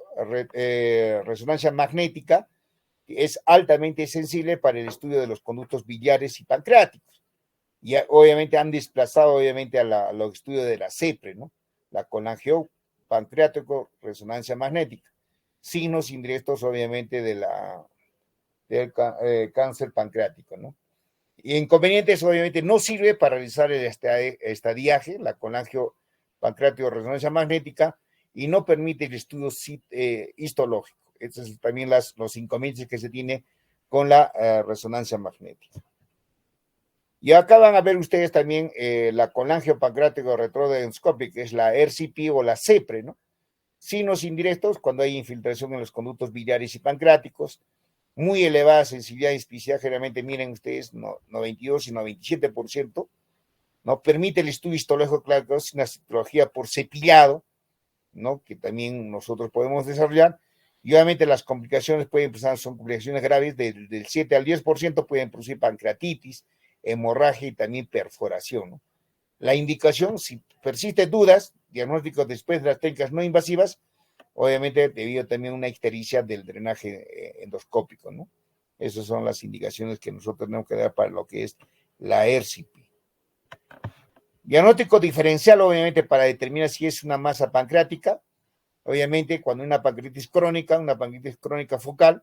S1: resonancia magnética es altamente sensible para el estudio de los conductos biliares y pancreáticos. Y obviamente han desplazado obviamente a los estudios de la CEPRE, ¿no? La colangiopancreático resonancia magnética. Signos indirectos obviamente del cáncer pancreático, ¿no? Y inconvenientes, obviamente, no sirve para realizar el estadiaje, la colangiopancreático resonancia magnética, y no permite el estudio histológico. Estos son también los inconvenientes que se tiene con la resonancia magnética. Y acá van a ver ustedes también la colangiopancreático retroendoscópica, que es la RCP o la CEPRE, ¿no? Signos indirectos: cuando hay infiltración en los conductos biliares y pancreáticos, muy elevada sensibilidad y especificidad, generalmente miren ustedes, 92 y 97%, ¿no? Permite el estudio histológico, claro, que es una citología por cepillado, ¿no? Que también nosotros podemos desarrollar, y obviamente las complicaciones son complicaciones graves, del 7 al 10% pueden producir pancreatitis, hemorragia y también perforación, ¿no? La indicación: si persisten dudas, diagnóstico después de las técnicas no invasivas, obviamente debido también a una ictericia del drenaje endoscópico, ¿no? Esas son las indicaciones que nosotros tenemos que dar para lo que es la ERCP. Diagnóstico diferencial, obviamente, para determinar si es una masa pancreática. Obviamente, cuando hay una pancreatitis crónica focal,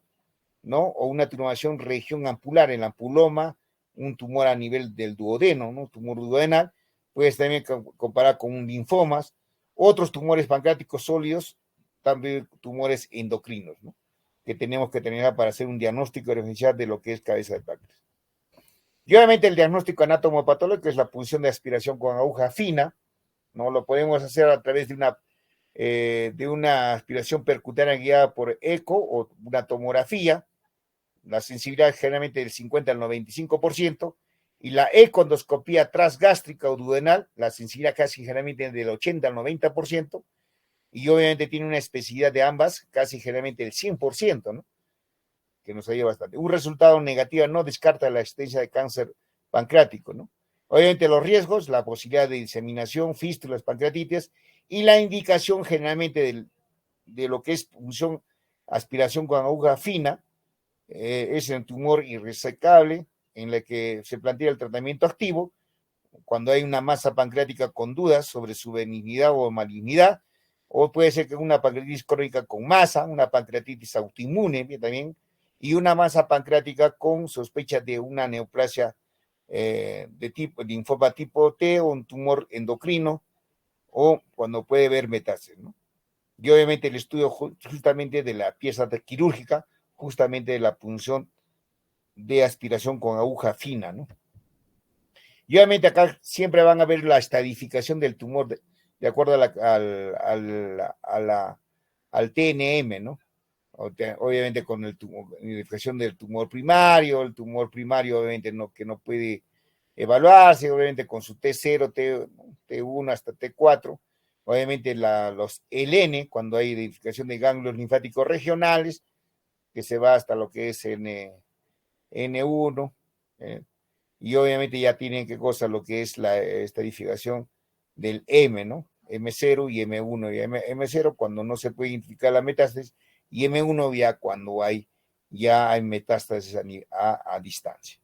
S1: ¿no? O una tumoración región ampular, el ampuloma, un tumor a nivel del duodeno, ¿no? Tumor duodenal, puedes también comparar con un linfomas, otros tumores pancreáticos sólidos, también tumores endocrinos, ¿no? Que tenemos que tener para hacer un diagnóstico diferencial de lo que es cabeza de páncreas. Y obviamente el diagnóstico anatomopatológico es la punción de aspiración con aguja fina, ¿no? Lo podemos hacer a través de una aspiración percutánea guiada por eco o una tomografía, la sensibilidad generalmente del 50 al 95%, y la econdoscopía transgástrica o duodenal, la sensibilidad casi generalmente del 80 al 90%, y obviamente tiene una especificidad de ambas, casi generalmente el 100%, ¿no? Que nos ayuda bastante. Un resultado negativo no descarta la existencia de cáncer pancreático, ¿no? Obviamente los riesgos, la posibilidad de diseminación, fístulas, pancreatitis, y la indicación generalmente de lo que es punción, aspiración con aguja fina, es el tumor irresecable, en la que se plantea el tratamiento activo, cuando hay una masa pancreática con dudas sobre su benignidad o malignidad, o puede ser que una pancreatitis crónica con masa, una pancreatitis autoinmune también, y una masa pancreática con sospecha de una neoplasia de tipo linfoma tipo T o un tumor endocrino, o cuando puede haber metástasis, ¿no? Y obviamente el estudio justamente de la pieza quirúrgica, justamente de la punción de aspiración con aguja fina, ¿no? Y obviamente acá siempre van a ver la estadificación del tumor de acuerdo al TNM, ¿no? Obviamente con identificación del tumor primario, el tumor primario obviamente que no puede evaluarse, obviamente con su T0, T1 hasta T4, obviamente los LN, cuando hay identificación de ganglios linfáticos regionales, que se va hasta lo que es N1, y obviamente ya tienen que cosa lo que es la estadificación del M, ¿no? M0 y M1 y M0 cuando no se puede identificar la metástasis, y M1 ya cuando hay metástasis a distancia.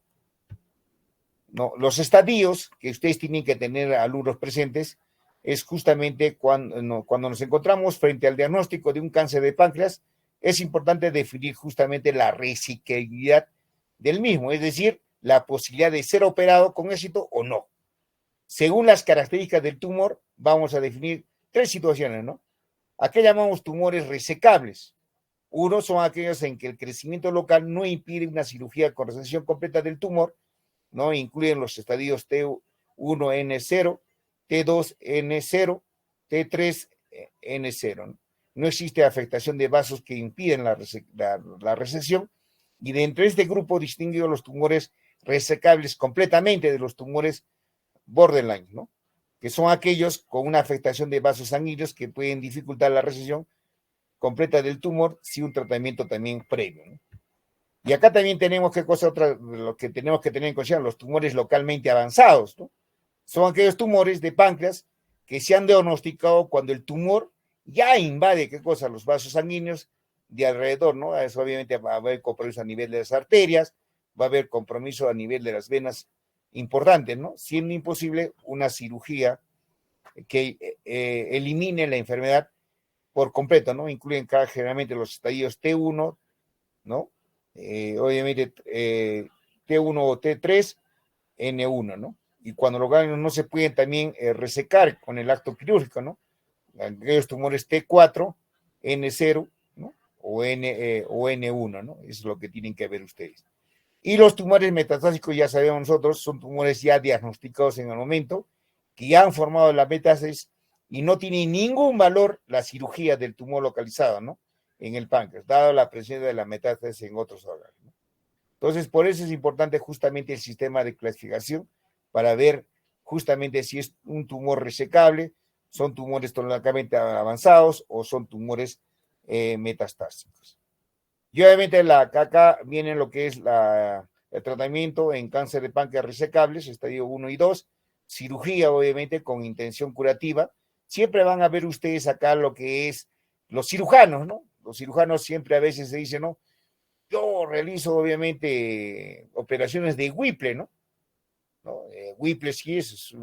S1: No, los estadios que ustedes tienen que tener alumnos presentes es justamente cuando nos encontramos frente al diagnóstico de un cáncer de páncreas, es importante definir justamente la resecabilidad del mismo, es decir, la posibilidad de ser operado con éxito o no. Según las características del tumor, vamos a definir 3 situaciones, ¿no? ¿A qué llamamos tumores resecables? Uno son aquellos en que el crecimiento local no impide una cirugía con resección completa del tumor, ¿no? Incluyen los estadios T1N0, T2N0, T3N0, ¿no? No existe afectación de vasos que impiden la resección, y dentro de este grupo distinguido los tumores resecables completamente de los tumores borderline, ¿no? Que son aquellos con una afectación de vasos sanguíneos que pueden dificultar la resección completa del tumor sin un tratamiento también previo, ¿no? Y acá también tenemos lo que tenemos que tener en consideración, los tumores localmente avanzados, ¿no? Son aquellos tumores de páncreas que se han diagnosticado cuando el tumor ya invade, los vasos sanguíneos de alrededor, ¿no? Eso obviamente va a haber compromiso a nivel de las arterias, va a haber compromiso a nivel de las venas importantes, ¿no? Siendo imposible una cirugía que elimine la enfermedad por completo, ¿no? Incluyen generalmente los estadios T1, ¿no? Obviamente T1 o T3, N1, ¿no? Y cuando los ganglios no se pueden también resecar con el acto quirúrgico, ¿no? Aquellos tumores T4, N0, ¿no? O N1, ¿no? Eso es lo que tienen que ver ustedes. Y los tumores metastásicos, ya sabemos nosotros, son tumores ya diagnosticados en el momento, que ya han formado la metástasis y no tiene ningún valor la cirugía del tumor localizado, ¿no? En el páncreas, dado la presencia de la metástasis en otros órganos, ¿no? Entonces, por eso es importante justamente el sistema de clasificación para ver justamente si es un tumor resecable, son tumores localmente avanzados o son tumores metastásicos. Y obviamente acá viene lo que es el tratamiento en cáncer de páncreas resecables, estadio 1 y 2, cirugía obviamente con intención curativa. Siempre van a ver ustedes acá lo que es los cirujanos, ¿no? Los cirujanos siempre a veces se dicen, ¿no? Yo realizo obviamente operaciones de Whipple, ¿no? Whipple sí es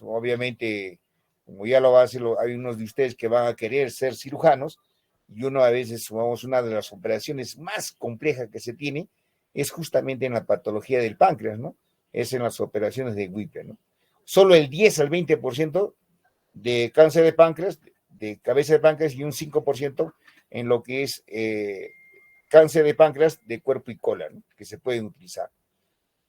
S1: obviamente, como ya lo va a hacer, hay unos de ustedes que van a querer ser cirujanos, y uno a veces sumamos una de las operaciones más complejas que se tiene, es justamente en la patología del páncreas, ¿no? Es en las operaciones de Whipple, ¿no? Solo el 10 al 20% de cáncer de páncreas de cabeza de páncreas y un 5% en lo que es cáncer de páncreas de cuerpo y cola, ¿no? Que se pueden utilizar.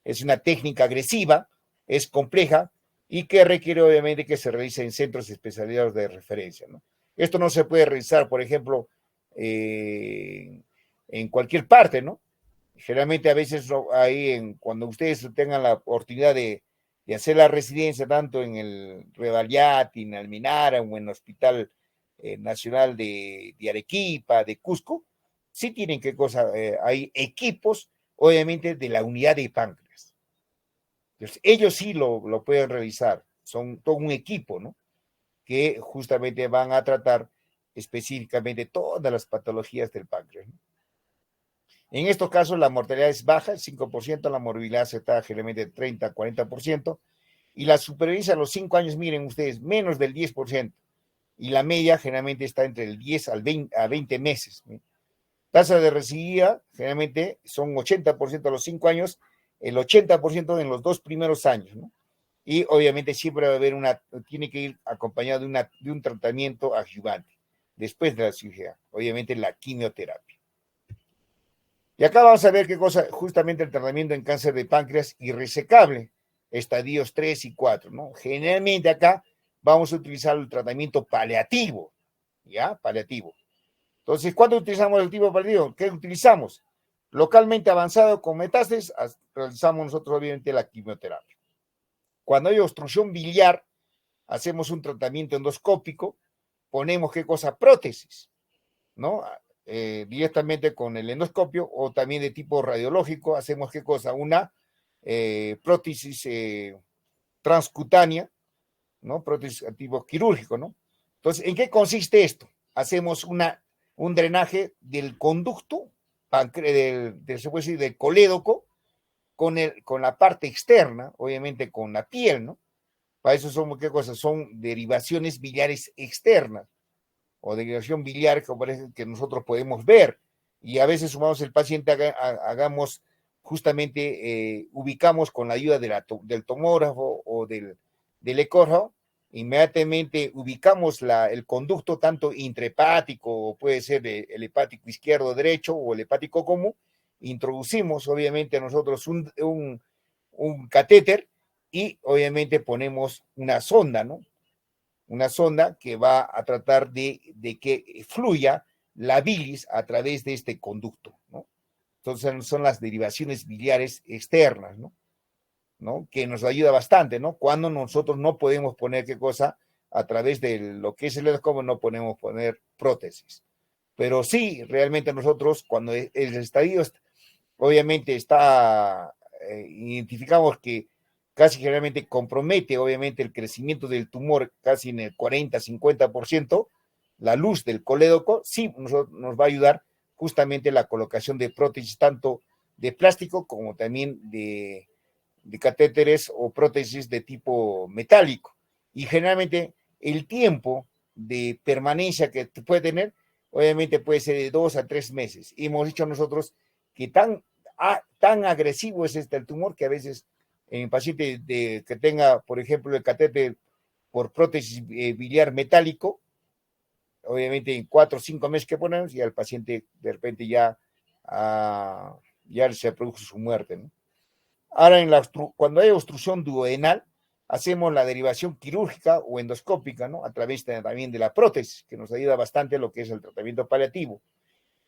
S1: Es una técnica agresiva, es compleja y que requiere obviamente que se realice en centros especializados de referencia, ¿no? Esto no se puede realizar, por ejemplo, en cualquier parte, ¿no? Generalmente a veces ahí cuando ustedes tengan la oportunidad de hacer la residencia tanto en el Revalliati, en Almenara o en el Hospital Nacional de Arequipa, de Cusco, sí tienen que cosa, hay equipos, obviamente, de la unidad de páncreas. Entonces, ellos sí lo pueden realizar, son todo un equipo, ¿no? Que justamente van a tratar específicamente todas las patologías del páncreas, ¿no? En estos casos la mortalidad es baja, el 5%, la morbilidad se está generalmente 30, 40%, y la supervivencia a los 5 años, miren ustedes, menos del 10%, y la media generalmente está entre el 10 a 20 meses. ¿Sí? Tasa de recidivia generalmente son 80% a los 5 años, el 80% en los 2 primeros años, ¿no? Y obviamente siempre va a haber tiene que ir acompañado de un tratamiento adyuvante, después de la cirugía, obviamente la quimioterapia. Y acá vamos a ver qué cosa, justamente el tratamiento en cáncer de páncreas irresecable, estadios 3 y 4, ¿no? Generalmente acá vamos a utilizar el tratamiento paliativo, ¿ya? Paliativo. Entonces, ¿cuándo utilizamos el tipo paliativo? ¿Qué utilizamos? Localmente avanzado con metástasis, realizamos nosotros obviamente la quimioterapia. Cuando hay obstrucción biliar, hacemos un tratamiento endoscópico, ponemos qué cosa, prótesis, ¿no? Directamente con el endoscopio o también de tipo radiológico, hacemos qué cosa, una prótesis transcutánea, ¿no? Prótesis a tipo quirúrgico, ¿no? Entonces, ¿en qué consiste esto? Hacemos un drenaje del conducto, se puede decir, del colédoco, con la parte externa, obviamente con la piel, ¿no? Para eso son, ¿qué cosas? Son derivaciones biliares externas o derivación biliar que nosotros podemos ver. Y a veces sumamos el paciente, hagamos justamente, ubicamos con la ayuda del tomógrafo o del ecógrafo, inmediatamente ubicamos el conducto tanto intrahepático, o puede ser el hepático izquierdo o derecho o el hepático común, introducimos obviamente nosotros un catéter y obviamente ponemos una sonda, ¿no? Una sonda que va a tratar de que fluya la bilis a través de este conducto, ¿no? Entonces son las derivaciones biliares externas, ¿no? ¿No? Que nos ayuda bastante, ¿no? Cuando nosotros no podemos poner qué cosa a través de lo que es el endoscopio, no podemos poner prótesis. Pero sí, realmente nosotros, cuando el estadio obviamente identificamos que casi generalmente compromete obviamente el crecimiento del tumor casi en el 40-50%, la luz del colédoco sí nos va a ayudar justamente la colocación de prótesis tanto de plástico como también de catéteres o prótesis de tipo metálico. Y generalmente el tiempo de permanencia que puede tener, obviamente puede ser de 2 a 3 meses. Y hemos dicho nosotros que tan agresivo es el tumor que a veces en paciente que tenga, por ejemplo, el catéter por prótesis biliar metálico, obviamente en 4 o 5 meses que ponemos, y al paciente de repente ya se produjo su muerte, ¿no? Ahora, cuando hay obstrucción duodenal, hacemos la derivación quirúrgica o endoscópica, ¿no? A través también de la prótesis, que nos ayuda bastante a lo que es el tratamiento paliativo.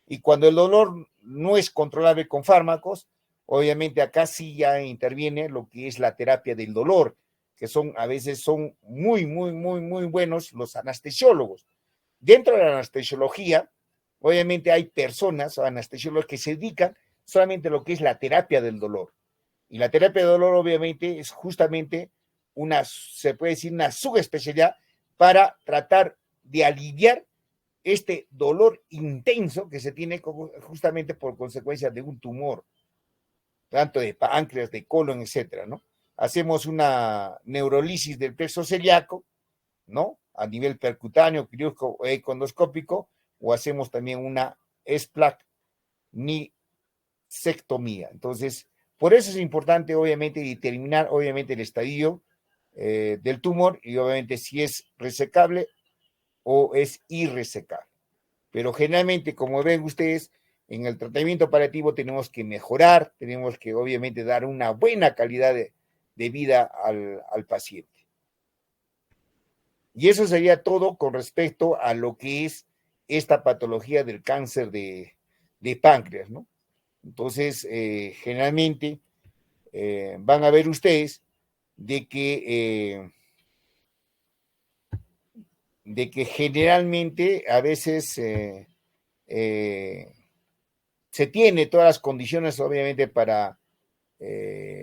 S1: Y cuando el dolor no es controlable con fármacos, obviamente acá sí ya interviene lo que es la terapia del dolor, que a veces son muy, muy, muy, muy buenos los anestesiólogos. Dentro de la anestesiología, obviamente hay personas o anestesiólogos que se dedican solamente a lo que es la terapia del dolor. Y la terapia de dolor obviamente es justamente se puede decir una subespecialidad para tratar de aliviar este dolor intenso que se tiene justamente por consecuencia de un tumor, tanto de páncreas, de colon, etcétera, ¿no? Hacemos una neurolisis del plexo celíaco, ¿no? A nivel percutáneo, quirúrgico o endoscópico, o hacemos también una esplagnicectomía. Entonces, por eso es importante, obviamente, determinar, obviamente, el estadio del tumor y, obviamente, si es resecable o es irresecable. Pero generalmente, como ven ustedes, en el tratamiento paliativo tenemos que mejorar, tenemos que obviamente dar una buena calidad de vida al paciente. Y eso sería todo con respecto a lo que es esta patología del cáncer de páncreas, ¿no? Entonces, generalmente van a ver ustedes de que generalmente a veces se tiene todas las condiciones, obviamente, para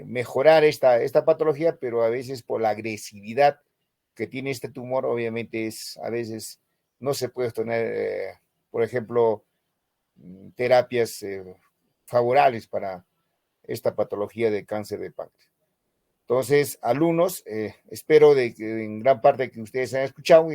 S1: mejorar esta patología, pero a veces por la agresividad que tiene este tumor, obviamente a veces no se puede tener, por ejemplo, terapias favorables para esta patología de cáncer de páncreas. Entonces, alumnos, espero de que en gran parte que ustedes han escuchado